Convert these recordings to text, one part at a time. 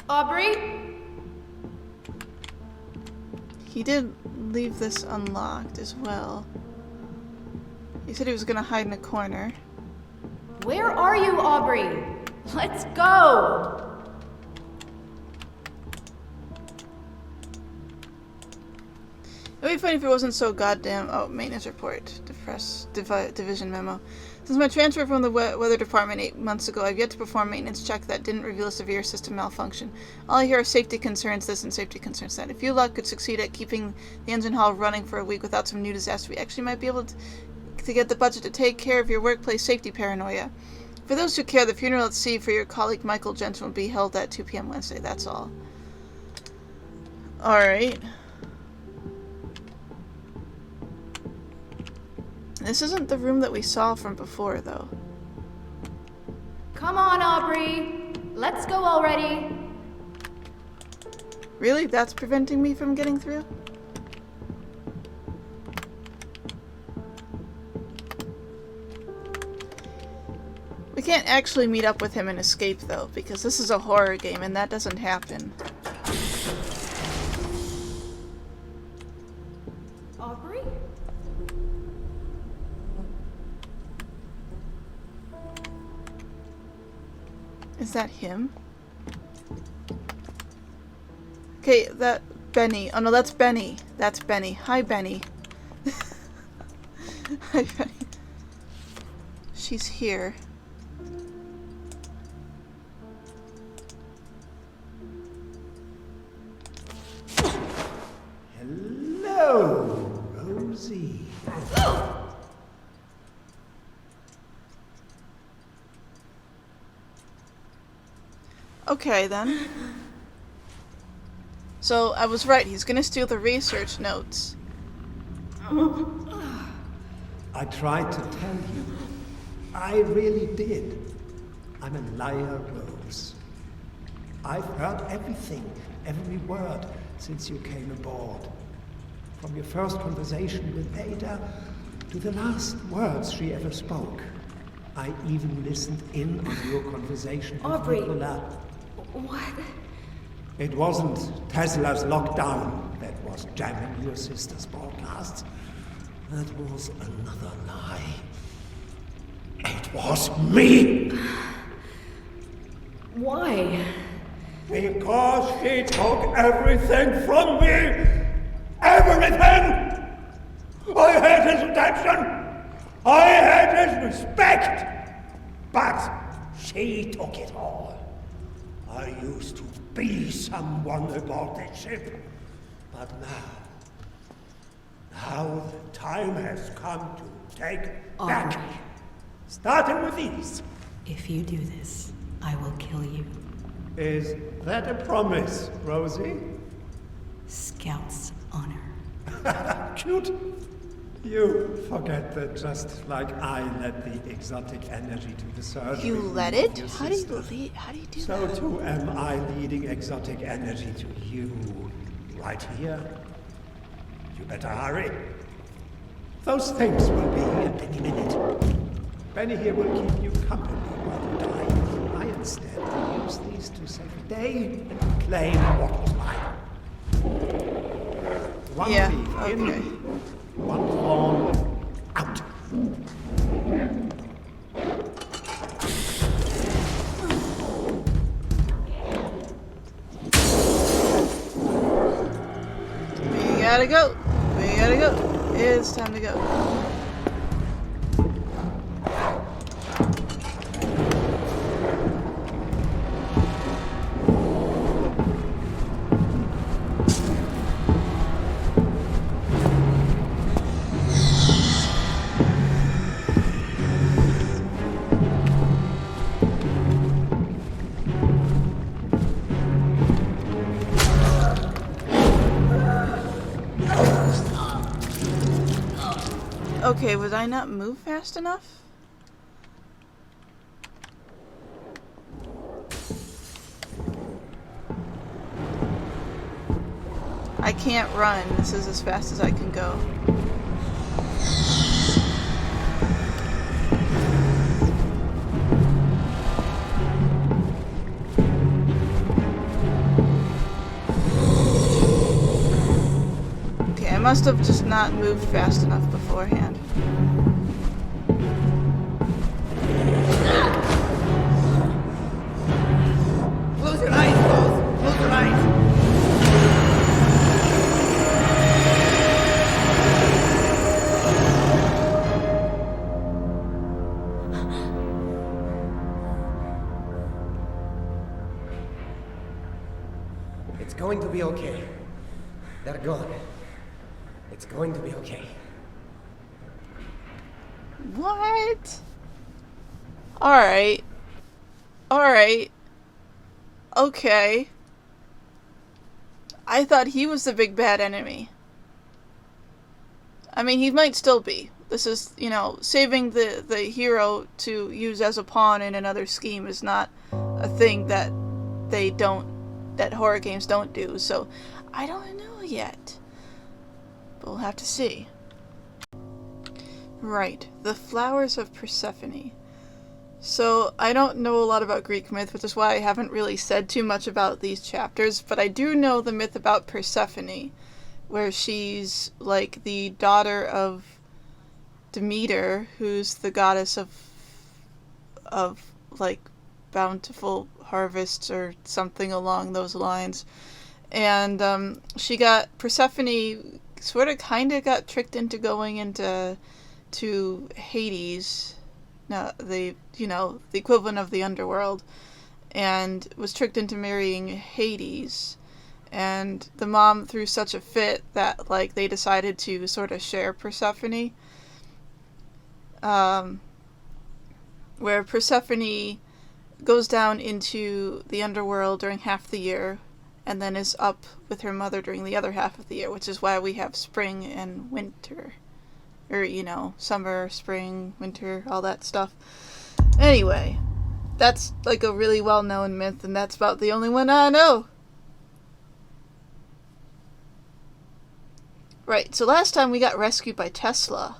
Aubrey? He did leave this unlocked as well. He said he was gonna hide in a corner. Where are you, Aubrey? Let's go! It would be funny if it wasn't so goddamn... Oh, maintenance report. Division memo. Since my transfer from the weather department 8 months ago, I've yet to perform maintenance check that didn't reveal a severe system malfunction. All I hear are safety concerns this and safety concerns that. If you luck could succeed at keeping the engine hall running for a week without some new disaster, we actually might be able to get the budget to take care of your workplace safety paranoia. For those who care, the funeral at sea for your colleague Michael Jensen will be held at 2 p.m. Wednesday. That's all. Alright. This isn't the room that we saw from before, though. Come on, Aubrey. Let's go already. Really? That's preventing me from getting through? We can't actually meet up with him and escape, though, because this is a horror game and that doesn't happen. Aubrey? Is that him? Okay, that... Benny. Oh no, that's Benny. That's Benny. Hi, Benny. Hi, Benny. She's here. Hello, Rosie. Okay, then. So, I was right. He's gonna steal the research notes. I tried to tell you. I really did. I'm a liar, Rose. I've heard everything, every word, since you came aboard. From your first conversation with Ada to the last words she ever spoke. I even listened in on your conversation with Aubrey. Nicola. What? It wasn't Tesla's lockdown that was jamming your sister's broadcasts. That was another lie. It was me! Why? Because she took everything from me! Everything! I had his attention! I had his respect! But she took it all. I used to be someone aboard this ship. But now the time has come to take back. Starting with these. If you do this, I will kill you. Is that a promise, Rosie? Scout's honor. Cute. You forget that just like I led the exotic energy to the surgery. You let of it? your How do sister, you do So that? too am I leading exotic energy to you. Right here. You better hurry. Those things will be here any minute. Benny here will keep you company while you die. I instead will use these to save the day and claim what was mine. One Yeah, leaf okay. in, one form out. We gotta go. We gotta go. It's time to go. Okay, would I not move fast enough? I can't run. This is as fast as I can go. must have just not moved fast enough beforehand. Close your eyes, Rose! Close your eyes! It's going to be okay. They're gone. It's going to be okay. What? Alright. Alright. Okay. I thought he was the big bad enemy. I mean, he might still be. This is, you know, saving the hero to use as a pawn in another scheme is not a thing that that horror games don't do, so I don't know yet. But we'll have to see. Right, the Flowers of Persephone. So, I don't know a lot about Greek myth, which is why I haven't really said too much about these chapters, but I do know the myth about Persephone, where she's, like, the daughter of Demeter, who's the goddess of like, bountiful harvests or something along those lines. And, Persephone sort of kind of got tricked into going into Hades, the equivalent of the underworld, and was tricked into marrying Hades. And the mom threw such a fit that, like, they decided to sort of share Persephone. Where Persephone goes down into the underworld during half the year, and then is up with her mother during the other half of the year, which is why we have spring and winter. Or, you know, summer, spring, winter, all that stuff. Anyway, that's like a really well-known myth, and that's about the only one I know. Right, so last time we got rescued by Tesla.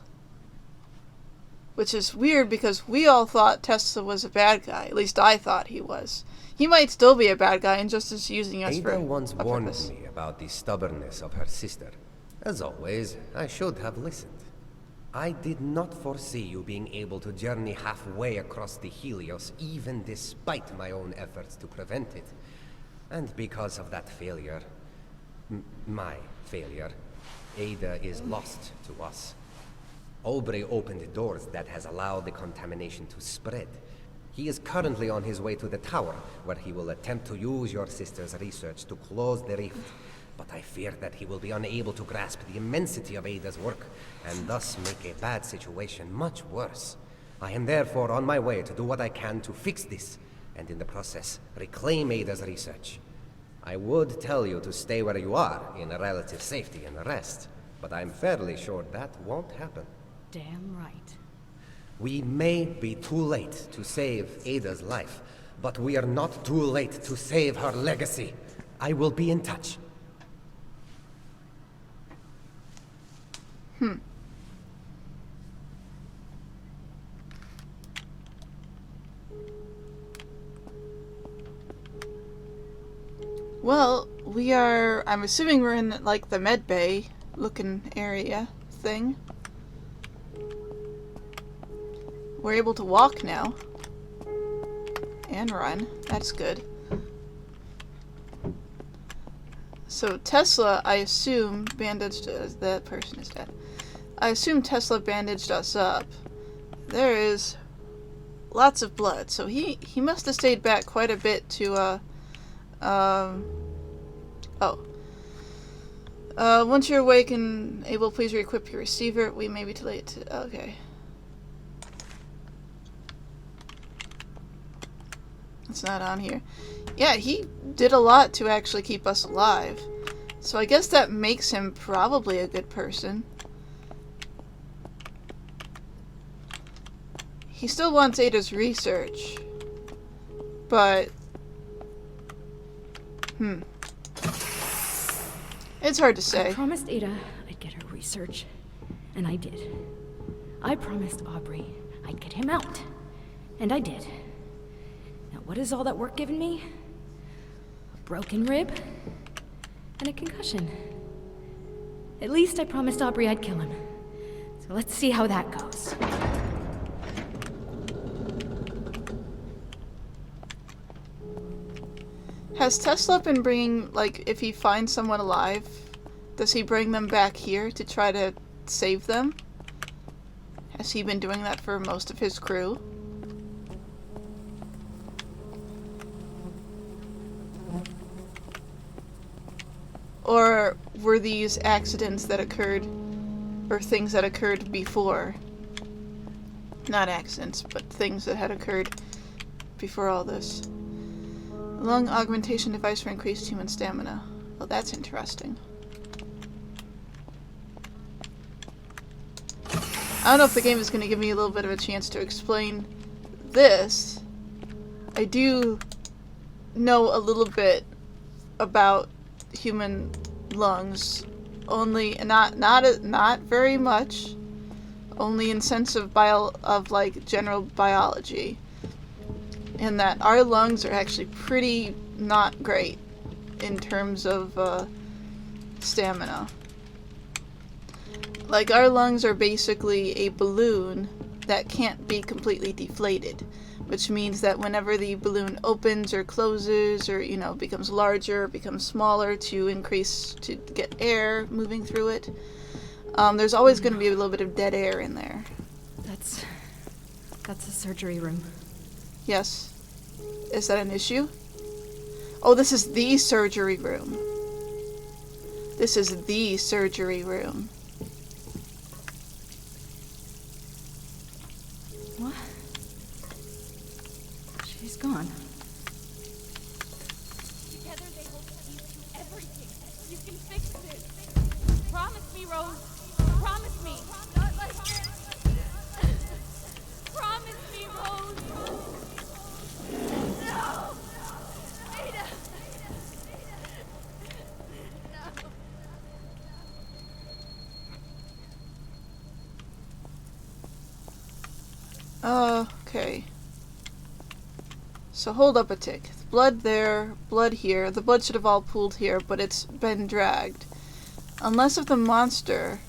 Which is weird because we all thought Tesla was a bad guy. At least I thought he was. He might still be a bad guy and just is using us for Ada once a warned purpose. me about the stubbornness of her sister. As always, I should have listened. I did not foresee you being able to journey halfway across the Helios, even despite my own efforts to prevent it. And because of that failure, my failure, Ada is lost to us. Aubrey opened doors that has allowed the contamination to spread. He is currently on his way to the tower, where he will attempt to use your sister's research to close the rift. But I fear that he will be unable to grasp the immensity of Ada's work, and thus make a bad situation much worse. I am therefore on my way to do what I can to fix this, and in the process, reclaim Ada's research. I would tell you to stay where you are, in relative safety and rest, but I'm fairly sure that won't happen. Damn right. We may be too late to save Ada's life, but we are not too late to save her legacy. I will be in touch. Well, I'm assuming we're in, like, the med bay looking area thing. We're able to walk now. And run. That's good. So Tesla, I assume, bandaged us. That person is dead. I assume Tesla bandaged us up. There is lots of blood, so he must have stayed back quite a bit to, once you're awake and able, please re-equip your receiver. We may be too late to... Okay. It's not on here. Yeah, he did a lot to actually keep us alive. So I guess that makes him probably a good person. He still wants Ada's research. But... It's hard to say. I promised Ada I'd get her research, and I did. I promised Aubrey I'd get him out, and I did. Now what is all that work given me? A broken rib and a concussion. At least I promised Aubrey I'd kill him. So let's see how that goes. Has Tesla been bringing, like, if he finds someone alive, does he bring them back here to try to save them? Has he been doing that for most of his crew? Or were these accidents that occurred, or things that occurred before? Not accidents, but things that had occurred before all this. Lung augmentation device for increased human stamina. Well, that's interesting. I don't know if the game is going to give me a little bit of a chance to explain this. I do know a little bit about human lungs, only not very much, only in sense of like general biology, in that our lungs are actually pretty not great in terms of stamina. Like, our lungs are basically a balloon that can't be completely deflated, which means that whenever the balloon opens or closes or, you know, becomes larger, becomes smaller to get air moving through it, there's always going to be a little bit of dead air in there. That's a surgery room. Yes. Is that an issue? Oh, this is the surgery room. This is the surgery room. What? She's gone. Together they will lead to everything. You can fix this. Promise me, Rose. Promise me. Not like this. Promise me, Rose. No! Ada! No. Okay. So hold up a tick. Blood there, blood here. The blood should have all pooled here, but it's been dragged. Unless if the monster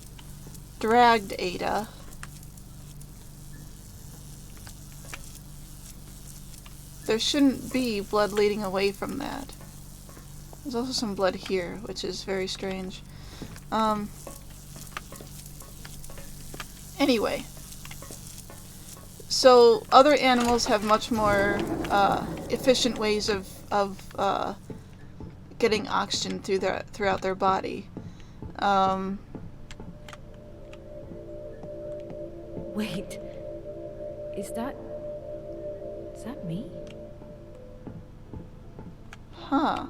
dragged Ada. There shouldn't be blood leading away from that. There's also some blood here, which is very strange. Anyway. So, other animals have much more efficient ways of getting oxygen throughout their body. Wait. Is that me? Huh.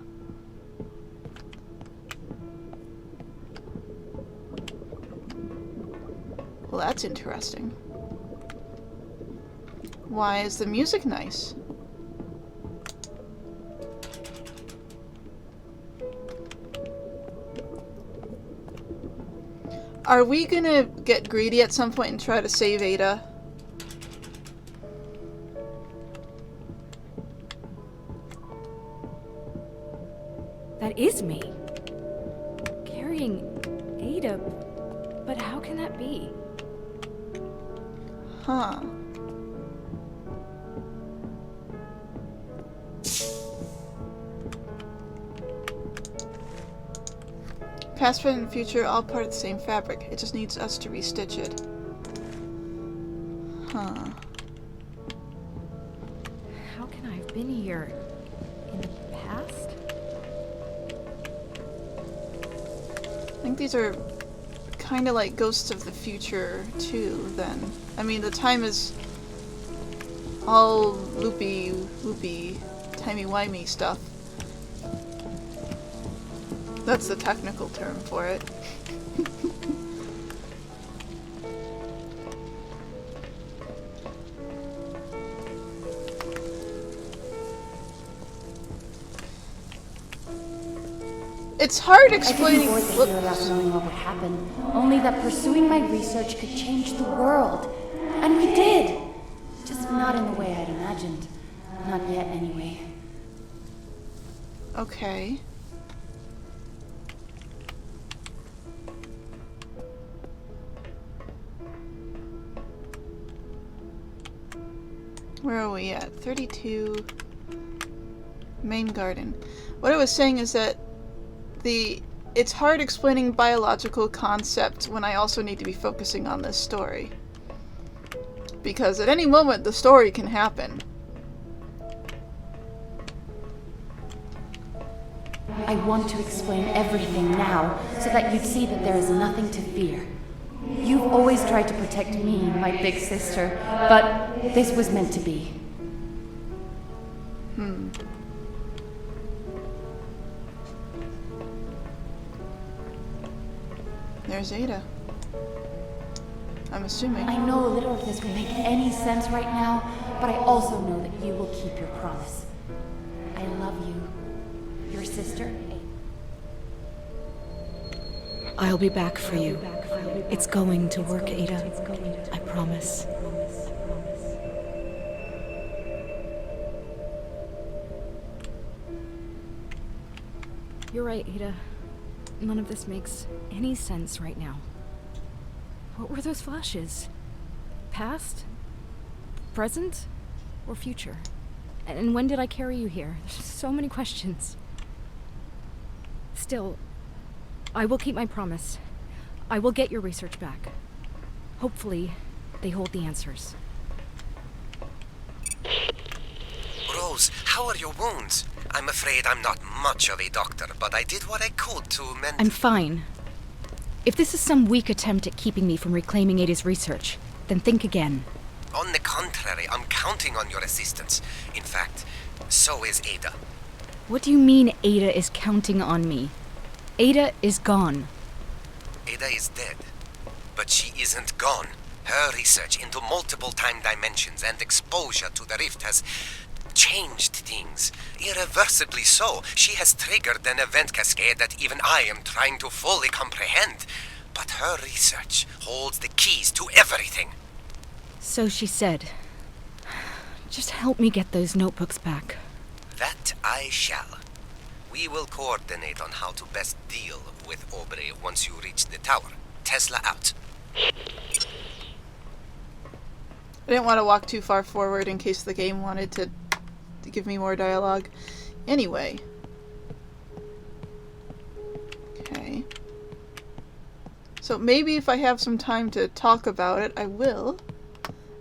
Well, that's interesting. Why is the music nice? Are we gonna get greedy at some point and try to save Ada? That is me. Carrying Ada. But how can that be? Huh. Past, present, and future, all part of the same fabric. It just needs us to restitch it. Huh. How can I have been here in the past? I think these are kind of like ghosts of the future, too, then. I mean, the time is all loopy, timey-wimey stuff. That's the technical term for it. It's hard explaining. I didn't board the here without knowing what would happen, only that pursuing my research could change the world. And we did! Just not in the way I'd imagined. Not yet, anyway. Okay. Where are we at? 32. Main garden. What I was saying is that it's hard explaining biological concepts when I also need to be focusing on this story. Because at any moment the story can happen. I want to explain everything now, so that you'd see that there is nothing to fear. You've always tried to protect me, my big sister, but this was meant to be. There's Ada. I'm assuming. I know little of this will make any sense right now, but I also know that you will keep your promise. I love you. Your sister, I'll be back for you. It's going to work, Ada. I promise. You're right, Ada. None of this makes any sense right now. What were those flashes? Past? Present? Or future? And when did I carry you here? There's so many questions. Still, I will keep my promise. I will get your research back. Hopefully, they hold the answers. Rose, how are your wounds? I'm afraid I'm not much of a doctor, but I did what I could to mend... I'm fine. If this is some weak attempt at keeping me from reclaiming Ada's research, then think again. On the contrary, I'm counting on your assistance. In fact, so is Ada. What do you mean Ada is counting on me? Ada is gone. Ada is dead, but she isn't gone. Her research into multiple time dimensions and exposure to the rift has changed things. Irreversibly so. She has triggered an event cascade that even I am trying to fully comprehend. But her research holds the keys to everything. So she said. Just help me get those notebooks back. That I shall. We will coordinate on how to best deal with Aubrey once you reach the tower. Tesla out. I didn't want to walk too far forward in case the game wanted to give me more dialogue. Anyway. Okay. So maybe if I have some time to talk about it, I will.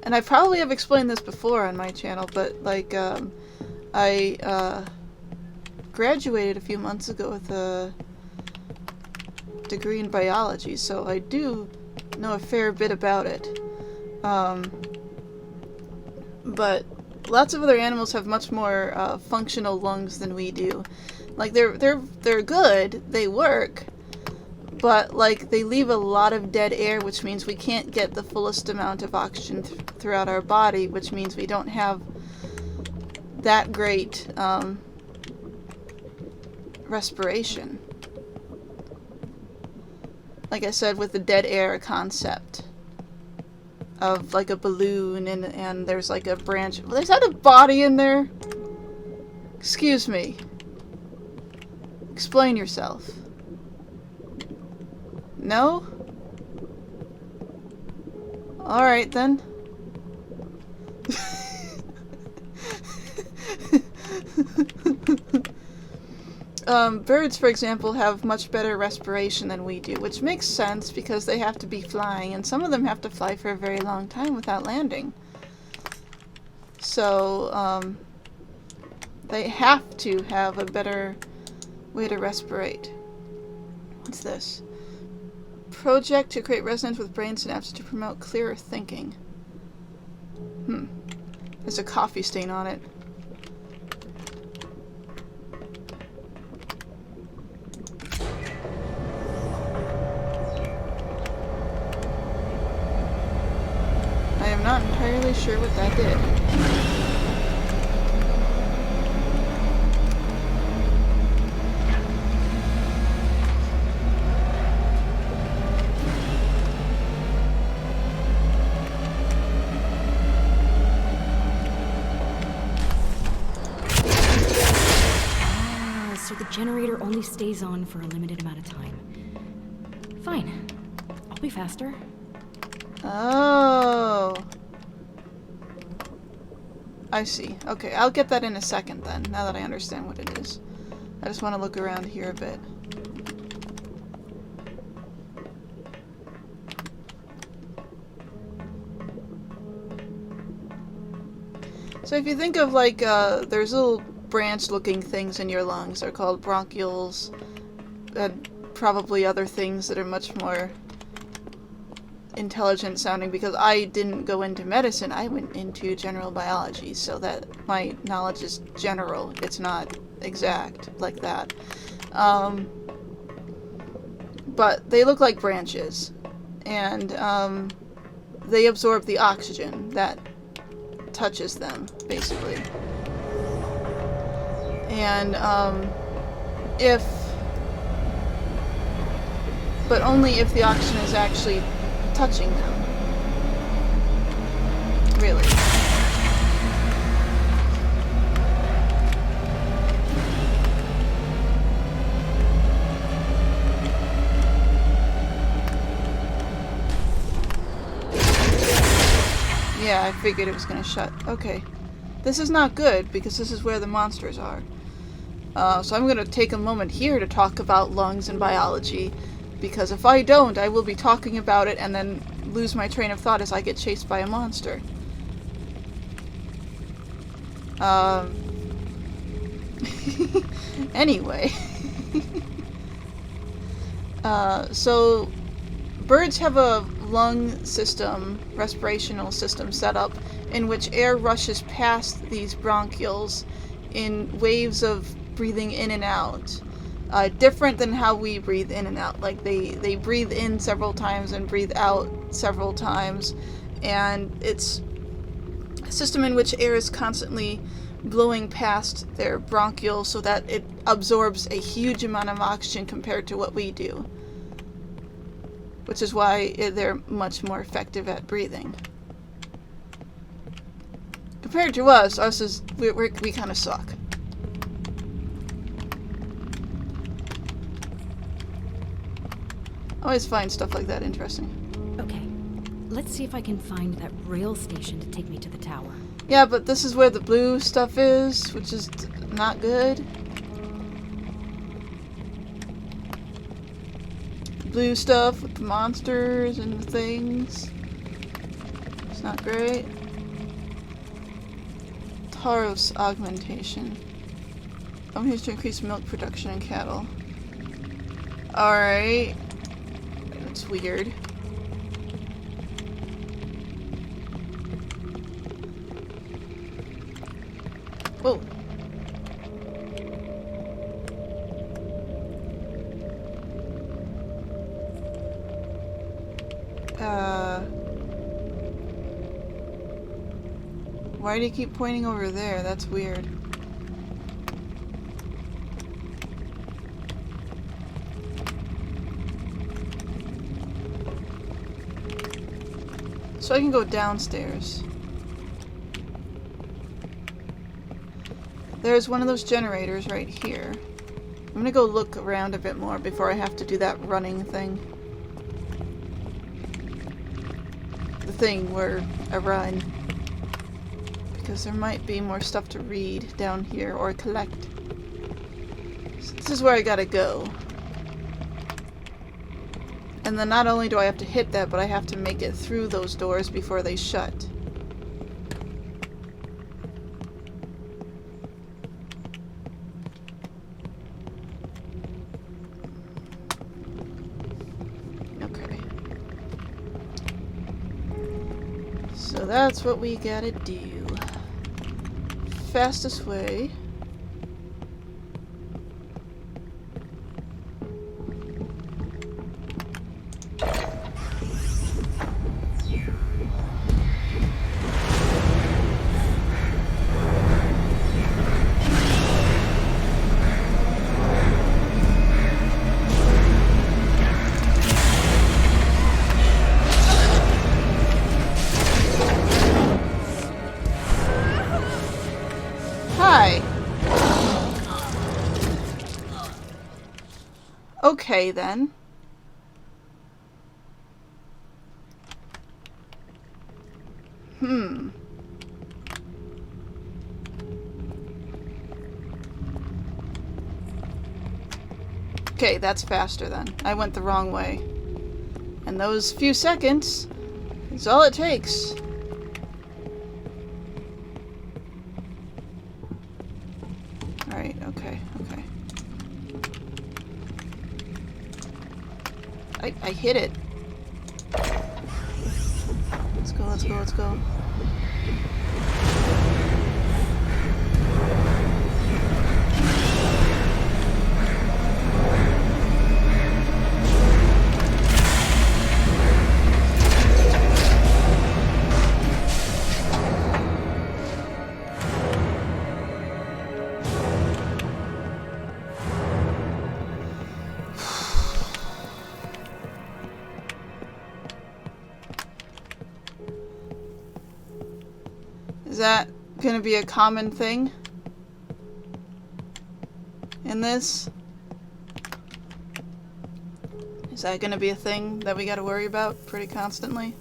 And I probably have explained this before on my channel, but like, I graduated a few months ago with a degree in biology, so I do know a fair bit about it. But lots of other animals have much more functional lungs than we do. Like they're good, they work, but like they leave a lot of dead air, which means we can't get the fullest amount of oxygen throughout our body, which means we don't have that great respiration. Like I said, with the dead air concept of like a balloon and there's like a branch. Is that a body in there? Excuse me. Explain yourself. No? Alright then. Birds, for example, have much better respiration than we do, which makes sense because they have to be flying, and some of them have to fly for a very long time without landing. So, they have to have a better way to respirate. What's this? Project to create resonance with brain synapses to promote clearer thinking. There's a coffee stain on it. I am not entirely sure what that did. So the generator only stays on for a limited amount of time. Fine. I'll be faster. Oh. I see. Okay, I'll get that in a second then, now that I understand what it is. I just want to look around here a bit. So if you think of like, there's little branch-looking things in your lungs. They're called bronchioles, and probably other things that are much more intelligent sounding, because I didn't go into medicine, I went into general biology, so that my knowledge is general, it's not exact like that. But they look like branches, and they absorb the oxygen that touches them, basically. And but only if the oxygen is actually touching them. Really. Yeah, I figured it was gonna shut. Okay. This is not good, because this is where the monsters are. So I'm gonna take a moment here to talk about lungs and biology, because if I don't, I will be talking about it and then lose my train of thought as I get chased by a monster. Anyway. So birds have a lung system, respirational system set up in which air rushes past these bronchioles in waves of breathing in and out. Different than how we breathe in and out. Like they breathe in several times and breathe out several times, and it's a system in which air is constantly blowing past their bronchioles so that it absorbs a huge amount of oxygen compared to what we do. Which is why they're much more effective at breathing. Compared to us is we kind of suck. I always find stuff like that interesting. Okay, let's see if I can find that rail station to take me to the tower. Yeah, but this is where the blue stuff is, which is not good. Blue stuff with the monsters and the things. It's not great. Taros augmentation. I'm used to increase milk production in cattle. Alright. That's weird. Whoa. Why do you keep pointing over there? That's weird. So I can go downstairs. There's one of those generators right here. I'm gonna go look around a bit more before I have to do that running thing. The thing where I run. Because there might be more stuff to read down here or collect. So this is where I gotta go. And then not only do I have to hit that, but I have to make it through those doors before they shut. Okay. So that's what we gotta do. Fastest way. Okay, then. Okay, that's faster then. I went the wrong way. And those few seconds is all it takes. Alright, okay, okay. I hit it. Let's go, let's go, let's go. Is that gonna be a common thing in this? Is that gonna be a thing that we gotta worry about pretty constantly?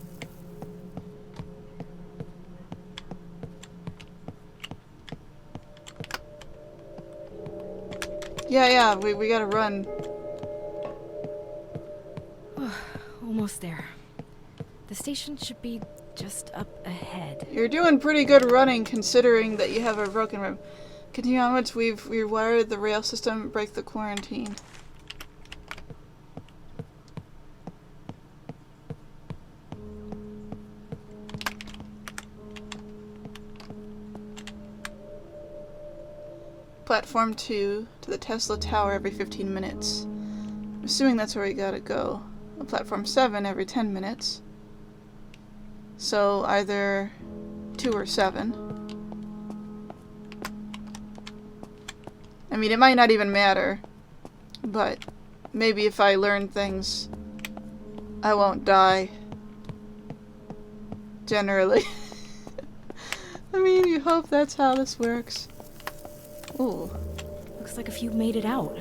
Yeah, we gotta run. Almost there. The station should be just up ahead. You're doing pretty good running considering that you have a broken rib. Continue onwards, we've rewired the rail system, break the quarantine. Platform 2 to the Tesla Tower every 15 minutes. I'm assuming that's where we gotta go. Platform 7 every 10 minutes. So either 2 or 7. I mean, it might not even matter, but maybe if I learn things, I won't die. Generally. I mean, you hope that's how this works. Ooh. Looks like a few made it out.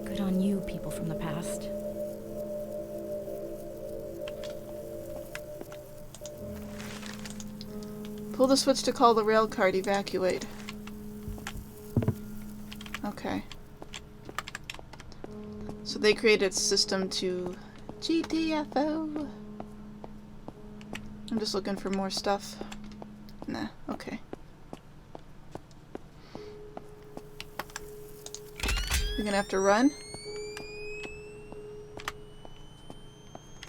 Good on you, people from the past. Pull the switch to call the rail car to evacuate. Okay. So they created a system to GTFO. I'm just looking for more stuff. Nah, okay. You're gonna have to run?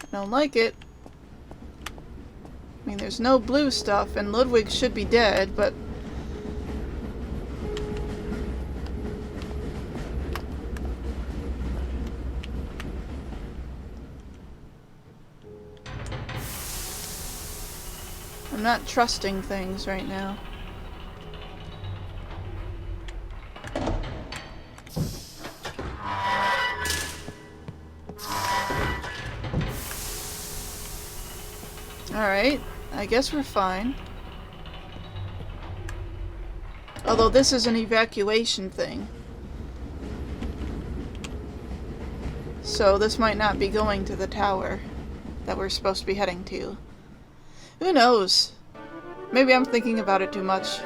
I don't like it. I mean, there's no blue stuff, and Ludwig should be dead, but... I'm not trusting things right now. Alright, I guess we're fine. Although this is an evacuation thing. So this might not be going to the tower that we're supposed to be heading to. Who knows? Maybe I'm thinking about it too much.